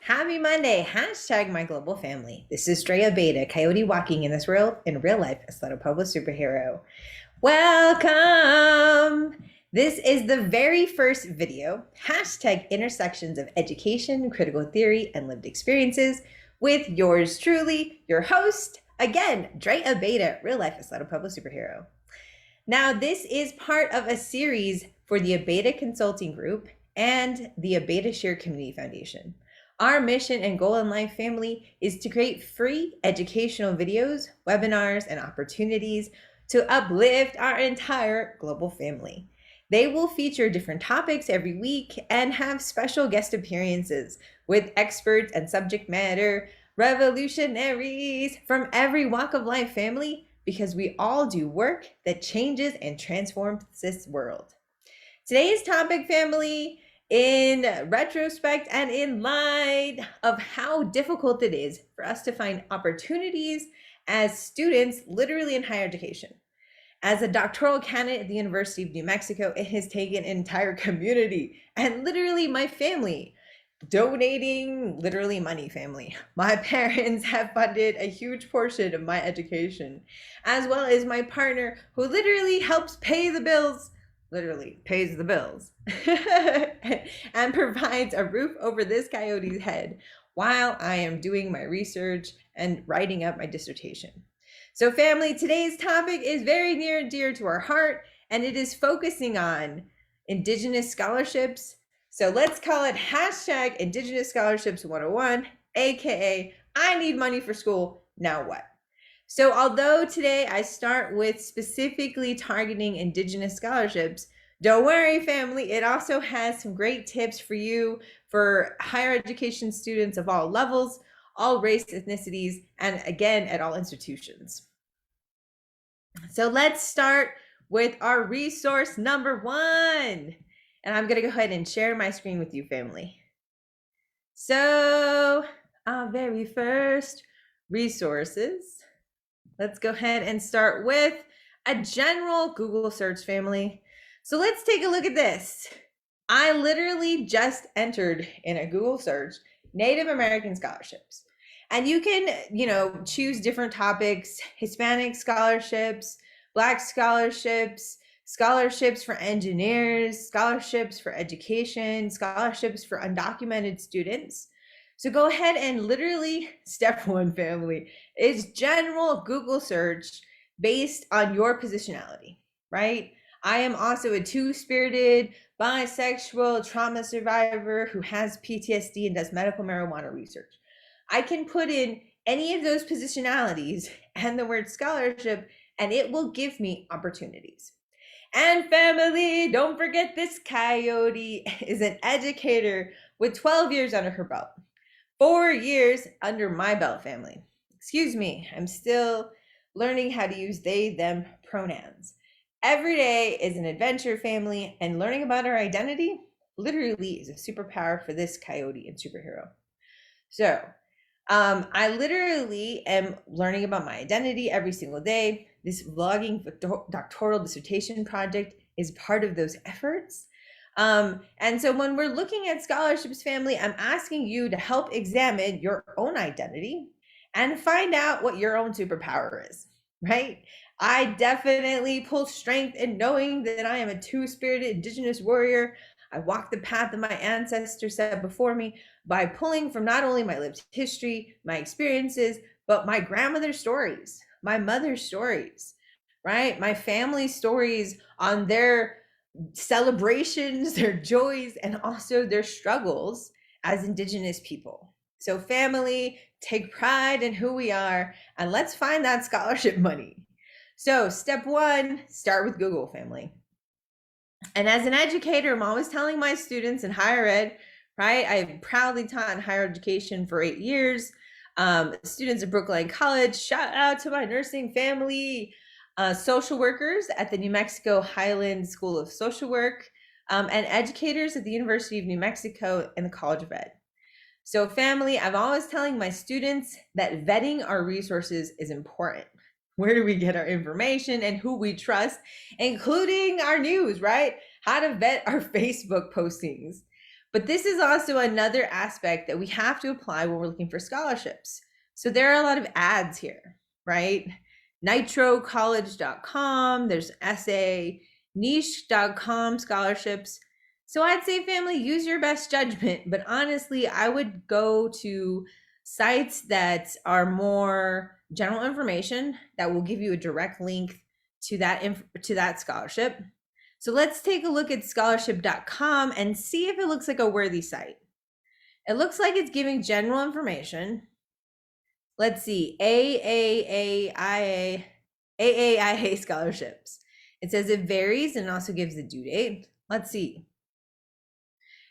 Happy Monday. Hashtag my global family. This is Abeita, coyote walking in this world in real life, Pueblo superhero. Welcome. This is the very first video, hashtag intersections of education, critical theory, and lived experiences with yours truly, your host, again, Abeita, real life Pueblo superhero. Now, this is part of a series for the Abeita Consulting Group and the Abeita Share Community Foundation. Our mission and goal in life, family, is to create free educational videos, webinars, and opportunities to uplift our entire global family. They will feature different topics every week and have special guest appearances with experts and subject matter revolutionaries from every walk of life, family, because we all do work that changes and transforms this world. Today's topic, family, in retrospect and in light of how difficult it is for us to find opportunities as students, literally in higher education. As a doctoral candidate at the University of New Mexico, it has taken an entire community and literally my family donating literally money, family. My parents have funded a huge portion of my education, as well as my partner who literally helps pay the bills, literally pays the bills and provides a roof over this coyote's head while I am doing my research and writing up my dissertation. So family, today's topic is very near and dear to our heart, and it is focusing on Indigenous scholarships. So let's call it hashtag Indigenous Scholarships 101, AKA I need money for school, now what? So although today I start with specifically targeting Indigenous scholarships, don't worry, family, it also has some great tips for you for higher education students of all levels, all race, ethnicities, and again, at all institutions. So let's start with our resource number one. And I'm gonna go ahead and share my screen with you, family. So our very first resources. Let's go ahead and start with a general Google search, family. So let's take a look at this. I literally just entered in a Google search Native American scholarships. And you can, choose different topics: Hispanic scholarships, Black scholarships, scholarships for engineers, scholarships for education, scholarships for undocumented students. So go ahead and literally, step one, family, is general Google search based on your positionality, right? I am also a two-spirited, bisexual trauma survivor who has PTSD and does medical marijuana research. I can put in any of those positionalities and the word scholarship, and it will give me opportunities. And family, don't forget this coyote is an educator with 12 years under her belt. 4 years under my belt, family. Excuse me, I'm still learning how to use they, them pronouns. Every day is an adventure, family, and learning about our identity literally is a superpower for this coyote and superhero. So I literally am learning about my identity every single day. This vlogging doctoral dissertation project is part of those efforts. And so when we're looking at scholarships, family, I'm asking you to help examine your own identity and find out what your own superpower is, right? I definitely pull strength in knowing that I am a two-spirited Indigenous warrior. I walk the path that my ancestors set before me by pulling from not only my lived history, my experiences, but my grandmother's stories, my mother's stories, right? My family stories on their celebrations, their joys, and also their struggles as Indigenous people. So family, take pride in who we are, and let's find that scholarship money. So step one, start with Google, family. And as an educator, I'm always telling my students in higher ed, right? I've proudly taught in higher education for 8 years. Students at Brookline College, shout out to my nursing family, social workers at the New Mexico Highland School of Social Work, and educators at the University of New Mexico and the College of Ed. So family, I'm always telling my students that vetting our resources is important. Where do we get our information and who we trust, including our news, right? How to vet our Facebook postings. But this is also another aspect that we have to apply when we're looking for scholarships. So there are a lot of ads here, right? nitrocollege.com, there's essay, niche.com scholarships. So I'd say, family, use your best judgment, but honestly, I would go to sites that are more general information that will give you a direct link to that scholarship. So let's take a look at scholarship.com and see if it looks like a worthy site. It looks like it's giving general information. Let's see, AAIA scholarships. It says it varies and also gives the due date. Let's see.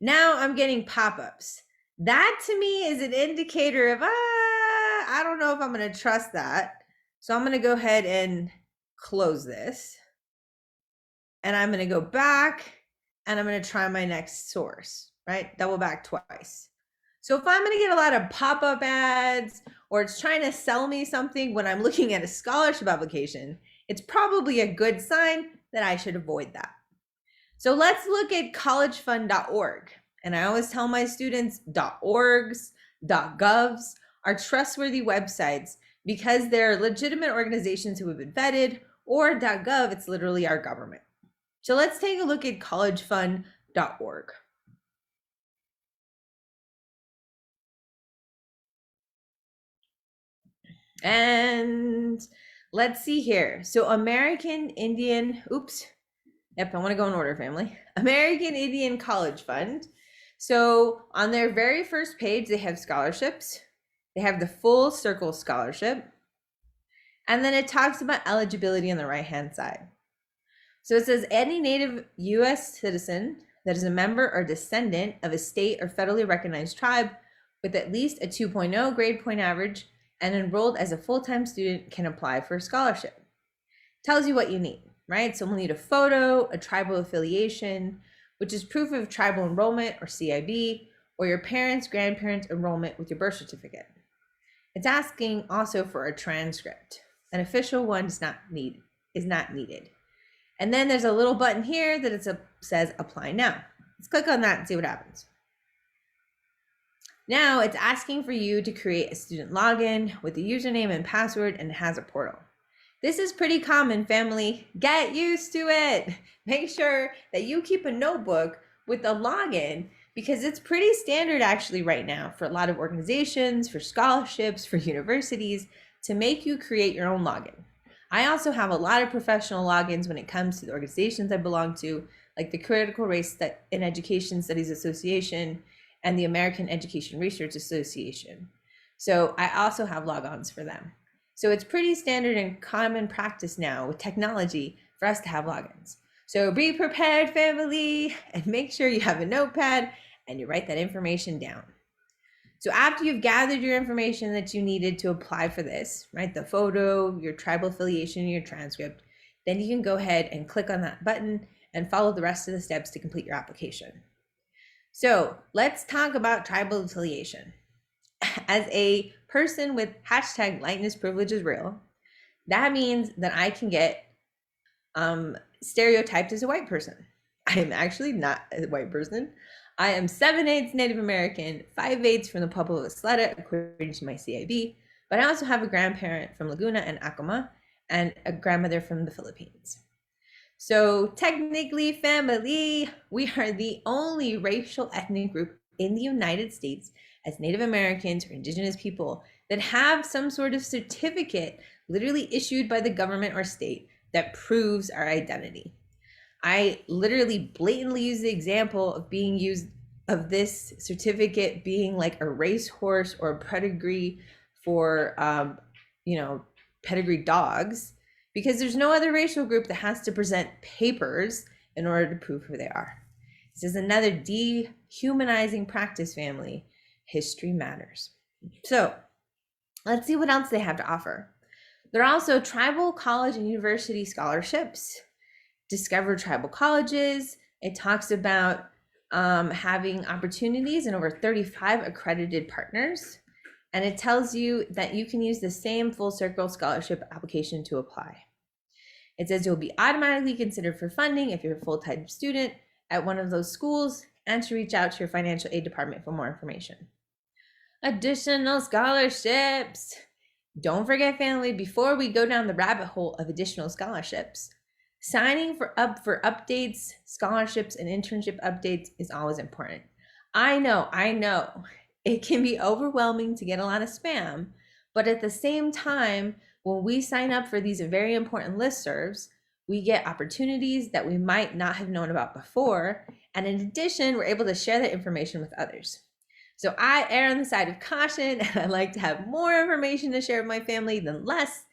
Now I'm getting pop-ups. That to me is an indicator of, I don't know if I'm going to trust that. So I'm going to go ahead and close this. And I'm going to go back and I'm going to try my next source, right? Double back twice. So if I'm going to get a lot of pop-up ads or it's trying to sell me something when I'm looking at a scholarship application, it's probably a good sign that I should avoid that. So let's look at collegefund.org. And I always tell my students .orgs, .govs are trustworthy websites because they're legitimate organizations who have been vetted, or .gov, it's literally our government. So let's take a look at collegefund.org. And let's see here. So American Indian, I want to go in order, family. American Indian College Fund. So on their very first page, they have scholarships. They have the full circle scholarship. And then it talks about eligibility on the right-hand side. So it says any native U.S. citizen that is a member or descendant of a state or federally recognized tribe with at least a 2.0 grade point average and enrolled as a full-time student can apply for a scholarship. Tells you what you need, right? So we'll need a photo, a tribal affiliation, which is proof of tribal enrollment or CIB, or your parents, grandparents' enrollment with your birth certificate. It's asking also for a transcript. An official one is not needed. And then there's a little button here that says apply now. Let's click on that and see what happens. Now it's asking for you to create a student login with a username and password, and it has a portal. This is pretty common, family. Get used to it. Make sure that you keep a notebook with a login because it's pretty standard actually right now for a lot of organizations, for scholarships, for universities to make you create your own login. I also have a lot of professional logins when it comes to the organizations I belong to, like the Critical Race in Education Studies Association and the American Education Research Association. So I also have logons for them. So it's pretty standard and common practice now with technology for us to have logins. So be prepared, family, and make sure you have a notepad and you write that information down. So after you've gathered your information that you needed to apply for this, right, the photo, your tribal affiliation, your transcript, then you can go ahead and click on that button and follow the rest of the steps to complete your application. So let's talk about tribal affiliation. As a person with hashtag lightness privilege is real, that means that I can get stereotyped as a white person. I am actually not a white person. I am 7/8 Native American, 5/8 from the Pueblo of Isleta, according to my CIB, but I also have a grandparent from Laguna and Acoma and a grandmother from the Philippines. So technically, family, we are the only racial ethnic group in the United States as Native Americans or Indigenous people that have some sort of certificate literally issued by the government or state that proves our identity. I literally blatantly use the example of this certificate being like a racehorse or a pedigree for, pedigree dogs, because there's no other racial group that has to present papers in order to prove who they are. This is another dehumanizing practice, family. History matters. So let's see what else they have to offer. There are also tribal college and university scholarships. Discover tribal colleges. It talks about having opportunities in over 35 accredited partners. And it tells you that you can use the same full circle scholarship application to apply. It says you'll be automatically considered for funding if you're a full-time student at one of those schools, and to reach out to your financial aid department for more information. Additional scholarships. Don't forget, family, before we go down the rabbit hole of additional scholarships, signing up for updates, scholarships, and internship updates is always important. I know, it can be overwhelming to get a lot of spam, but at the same time, when we sign up for these very important listservs, we get opportunities that we might not have known about before. And in addition, we're able to share that information with others. So I err on the side of caution, and I like to have more information to share with my family than less.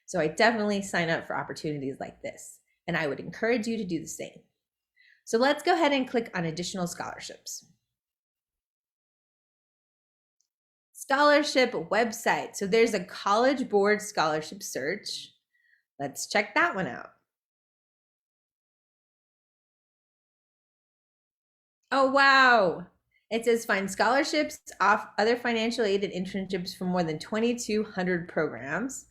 So I definitely sign up for opportunities like this, and I would encourage you to do the same. So let's go ahead and click on additional scholarships. Scholarship website. So there's a College Board scholarship search. Let's check that one out. Oh, wow. It says find scholarships off other financial aid and internships for more than 2,200 programs.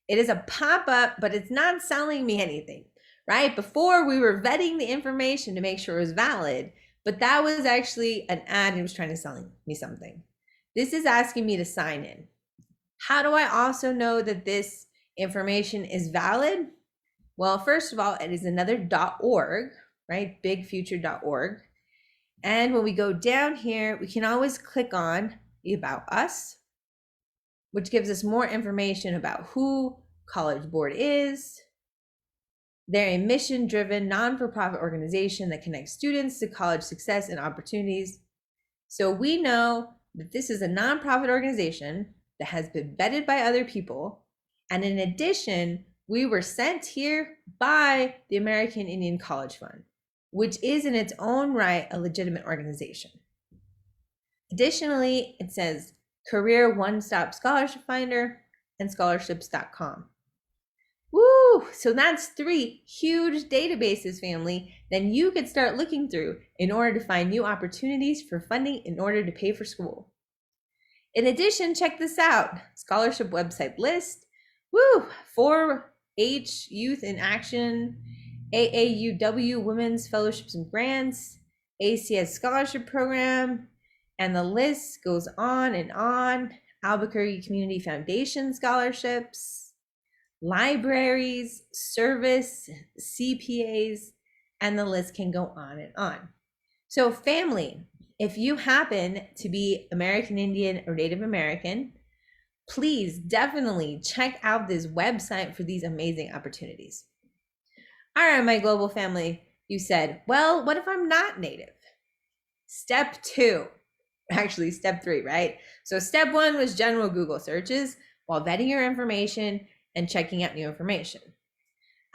It is a pop-up, but it's not selling me anything, right? Before we were vetting the information to make sure it was valid, but that was actually an ad and it was trying to sell me something. This is asking me to sign in. How do I also know that this information is valid? Well, first of all, it is another .org, right? bigfuture.org. And when we go down here, we can always click on the About Us, which gives us more information about who College Board is. They're a mission-driven, non-for-profit organization that connects students to college success and opportunities. So we know that this is a nonprofit organization that has been vetted by other people. And in addition, we were sent here by the American Indian College Fund, which is in its own right a legitimate organization. Additionally, it says Career One-Stop Scholarship Finder and scholarships.com. Woo! So that's 3 huge databases, family, that you could start looking through in order to find new opportunities for funding in order to pay for school. In addition, check this out. Scholarship website list. Woo! 4-H Youth in Action, AAUW Women's Fellowships and Grants, ACS Scholarship Program, and the list goes on and on. Albuquerque Community Foundation scholarships, libraries, service, CPAs, and the list can go on and on. So family, if you happen to be American Indian or Native American, please definitely check out this website for these amazing opportunities. All right, my global family, you said, well, what if I'm not Native? Step 2, actually step 3, right? So step 1 was general Google searches while vetting your information and checking out new information.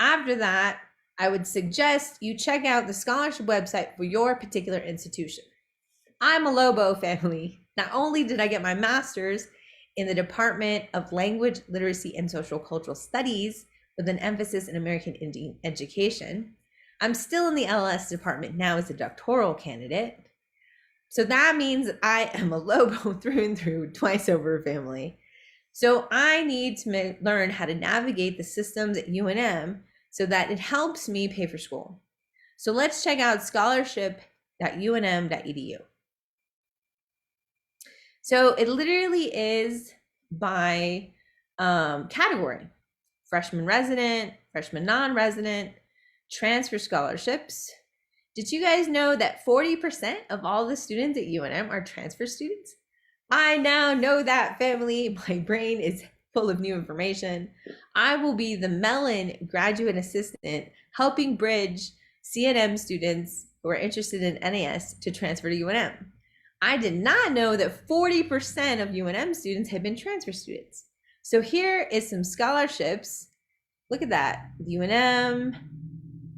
After that, I would suggest you check out the scholarship website for your particular institution. I'm a Lobo family. Not only did I get my master's in the Department of Language, Literacy, and Social Cultural Studies with an emphasis in American Indian education, I'm still in the LS department now as a doctoral candidate. So that means that I am a Lobo through and through, twice over family. So I need to learn how to navigate the systems at UNM so that it helps me pay for school. So let's check out scholarship.unm.edu. So it literally is by category: freshman resident, freshman non-resident, transfer scholarships. Did you guys know that 40% of all the students at UNM are transfer students? I now know that, family. My brain is full of new information. I will be the Mellon graduate assistant helping bridge CNM students who are interested in NAS to transfer to UNM. I did not know that 40% of UNM students have been transfer students. So here is some scholarships. Look at that. UNM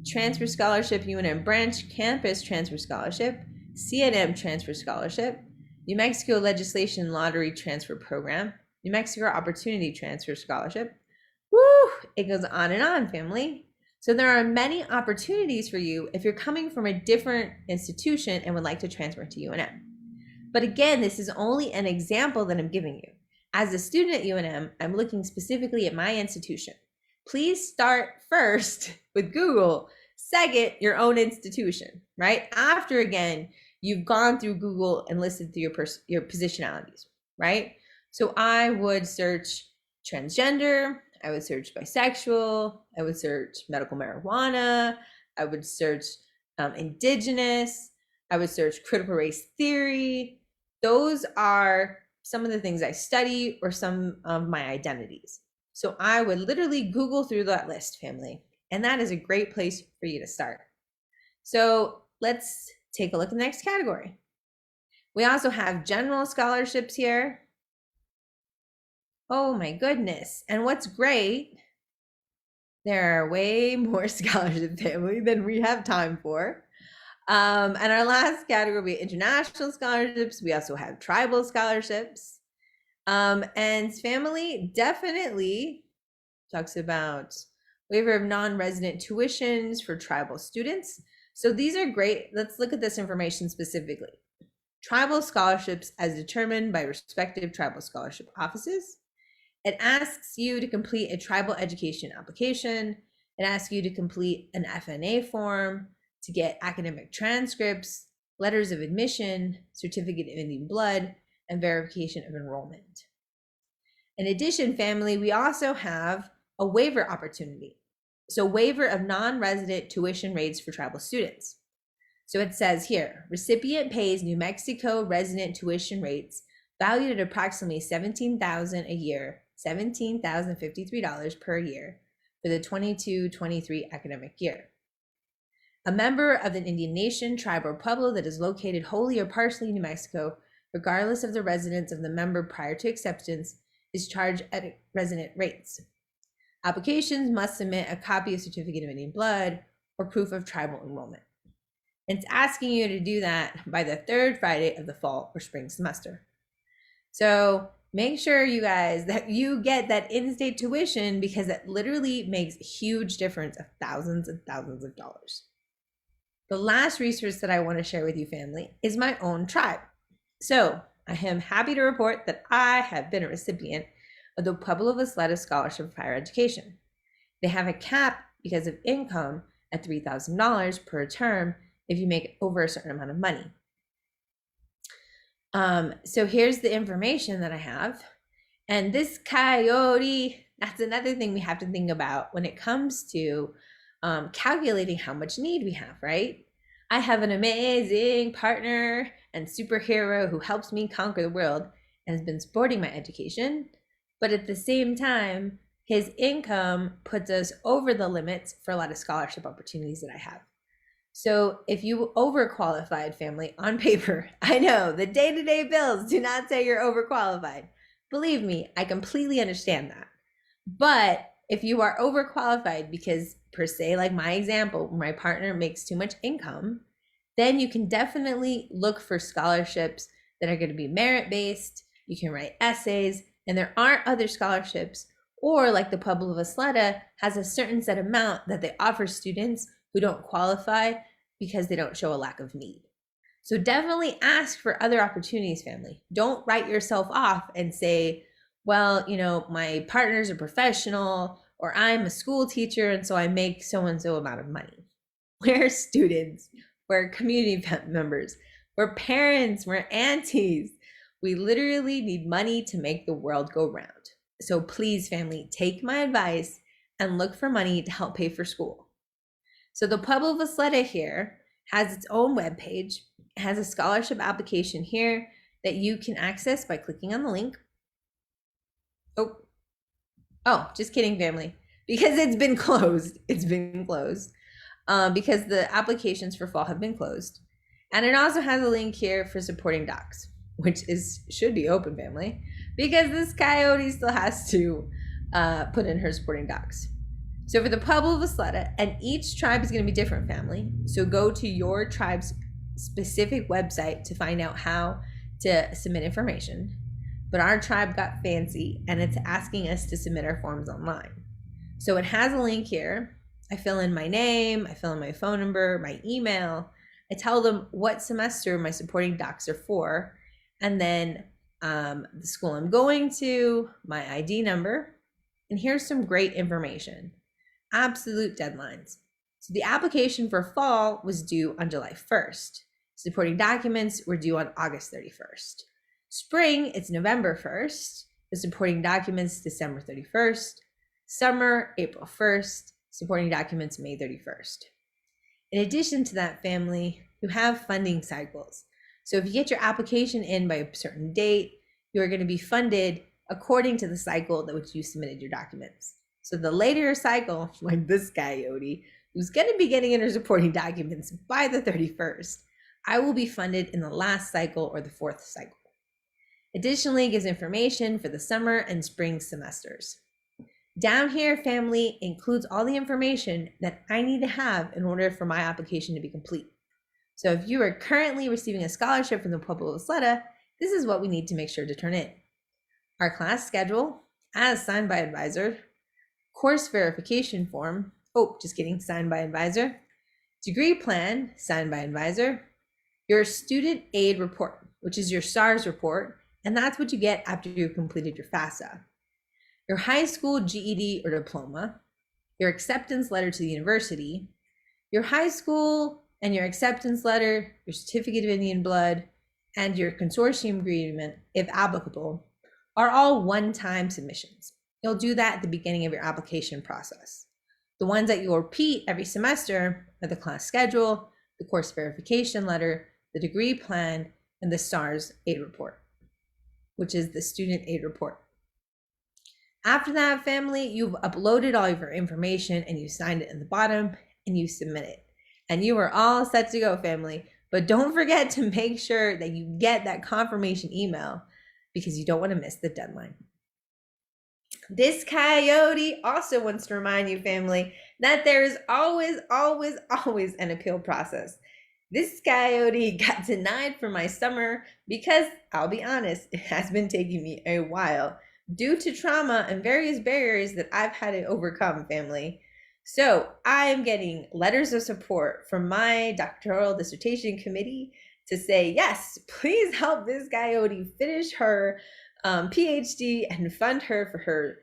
transfer scholarship, UNM branch campus transfer scholarship, CNM transfer scholarship, New Mexico Legislation Lottery Transfer Program, New Mexico Opportunity Transfer Scholarship. Woo! It goes on and on, family. So there are many opportunities for you if you're coming from a different institution and would like to transfer to UNM. But again, this is only an example that I'm giving you. As a student at UNM, I'm looking specifically at my institution. Please start first with Google, second, your own institution, right? After, again, you've gone through Google and listed through your positionalities, right? So I would search transgender, I would search bisexual, I would search medical marijuana, I would search indigenous, I would search critical race theory. Those are some of the things I study or some of my identities. So I would literally Google through that list, family, and that is a great place for you to start. So let's take a look at the next category. We also have general scholarships here. Oh my goodness. And what's great, there are way more scholarship family than we have time for. And our last category will be international scholarships. We also have tribal scholarships. And family definitely talks about waiver of non-resident tuitions for tribal students. So these are great. Let's look at this information specifically. Tribal scholarships as determined by respective tribal scholarship offices. It asks you to complete a tribal education application. It asks you to complete an FNA form, to get academic transcripts, letters of admission, certificate of Indian blood, and verification of enrollment. In addition, family, we also have a waiver opportunity. So waiver of non-resident tuition rates for tribal students. So it says here, recipient pays New Mexico resident tuition rates valued at approximately $17,000 a year, $17,053 per year for the 22-23 academic year. A member of an Indian nation, tribe, or Pueblo that is located wholly or partially in New Mexico, regardless of the residence of the member prior to acceptance, is charged at resident rates. Applications must submit a copy of certificate of Indian blood or proof of tribal enrollment. It's asking you to do that by the third Friday of the fall or spring semester. So make sure you guys that you get that in-state tuition, because it literally makes a huge difference of thousands and thousands of dollars. The last resource that I want to share with you, family, is my own tribe. So I am happy to report that I have been a recipient of the Pueblo of Isleta Scholarship for Higher Education. They have a cap because of income at $3,000 per term if you make over a certain amount of money. So here's the information that I have. And this coyote, that's another thing we have to think about when it comes to calculating how much need we have, right? I have an amazing partner and superhero who helps me conquer the world and has been supporting my education. But at the same time, his income puts us over the limits for a lot of scholarship opportunities that I have. So if you overqualified, family, on paper, I know the day-to-day bills do not say you're overqualified. Believe me, I completely understand that. But if you are overqualified because, per se, like my example, my partner makes too much income, then you can definitely look for scholarships that are going to be merit-based. You can write essays, and there aren't other scholarships, or like the Pueblo of Isleta has a certain set amount that they offer students who don't qualify because they don't show a lack of need. So definitely ask for other opportunities, family. Don't write yourself off and say, well, you know, my partner's a professional, or I'm a school teacher, and so I make so-and-so amount of money. We're students, we're community members, we're parents, we're aunties. We literally need money to make the world go round. So please, family, take my advice and look for money to help pay for school. So the Pueblo of Isleta here has its own webpage. It has a scholarship application here that you can access by clicking on the link. Oh, just kidding, family, because it's been closed. It's been closed because the applications for fall have been closed. And it also has a link here for supporting docs, which should be open, family, because this coyote still has to put in her supporting docs. So for the Pueblo of Isleta, and each tribe is going to be different, family. So go to your tribe's specific website to find out how to submit information. But our tribe got fancy, and it's asking us to submit our forms online. So it has a link here. I fill in my name, I fill in my phone number, my email. I tell them what semester my supporting docs are for, and then the school I'm going to, my ID number, and here's some great information. Absolute deadlines. So the application for fall was due on July 1st. Supporting documents were due on August 31st. Spring, it's November 1st. The supporting documents, December 31st. Summer, April 1st. Supporting documents, May 31st. In addition to that, family, you have funding cycles. So if you get your application in by a certain date, you're going to be funded according to the cycle that which you submitted your documents. So the later your cycle, like this coyote, who's going to be getting in her supporting documents by the 31st, I will be funded in the last cycle or the fourth cycle. Additionally, it gives information for the summer and spring semesters. Down here, family, includes all the information that I need to have in order for my application to be complete. So if you are currently receiving a scholarship from the Pueblo of Isleta, this is what we need to make sure to turn in. Our class schedule, as signed by advisor, course verification form, signed by advisor, degree plan, signed by advisor, your student aid report, which is your SARS report, and that's what you get after you've completed your FAFSA. Your high school GED or diploma, your acceptance letter to the university, your high school and your acceptance letter, your certificate of Indian blood, and your consortium agreement, if applicable, are all one-time submissions. You'll do that at the beginning of your application process. The ones that you'll repeat every semester are the class schedule, the course verification letter, the degree plan, and the SARS aid report, which is the student aid report. After that, family, you've uploaded all of your information and you signed it in the bottom and you submit it. And you are all set to go, family. But don't forget to make sure that you get that confirmation email because you don't want to miss the deadline. This coyote also wants to remind you, family, that there is always an appeal process. This coyote got denied for my summer because, I'll be honest, it has been taking me a while due to trauma and various barriers that I've had to overcome, family. So I am getting letters of support from my doctoral dissertation committee to say, yes, please help this coyote finish her PhD and fund her for her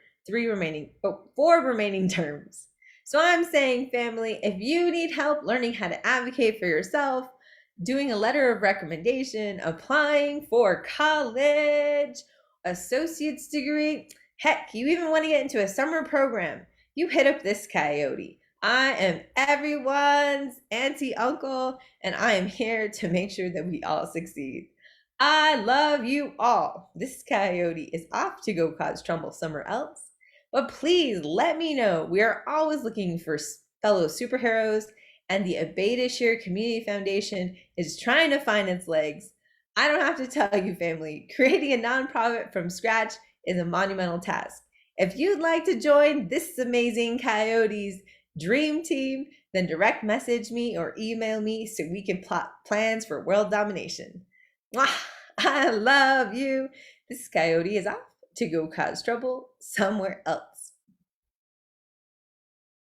4 remaining terms. So I'm saying, family, if you need help learning how to advocate for yourself, doing a letter of recommendation, applying for college, associate's degree, heck, you even want to get into a summer program, you hit up this coyote. I am everyone's auntie, uncle, and I am here to make sure that we all succeed. I love you all. This coyote is off to go cause trouble somewhere else. But please let me know. We are always looking for fellow superheroes, and the Abeita Share Community Foundation is trying to find its legs. I don't have to tell you, family, creating a nonprofit from scratch is a monumental task. If you'd like to join this amazing coyote's dream team, then direct message me or email me so we can plot plans for world domination. Mwah! I love you. This coyote is off to go cause trouble somewhere else.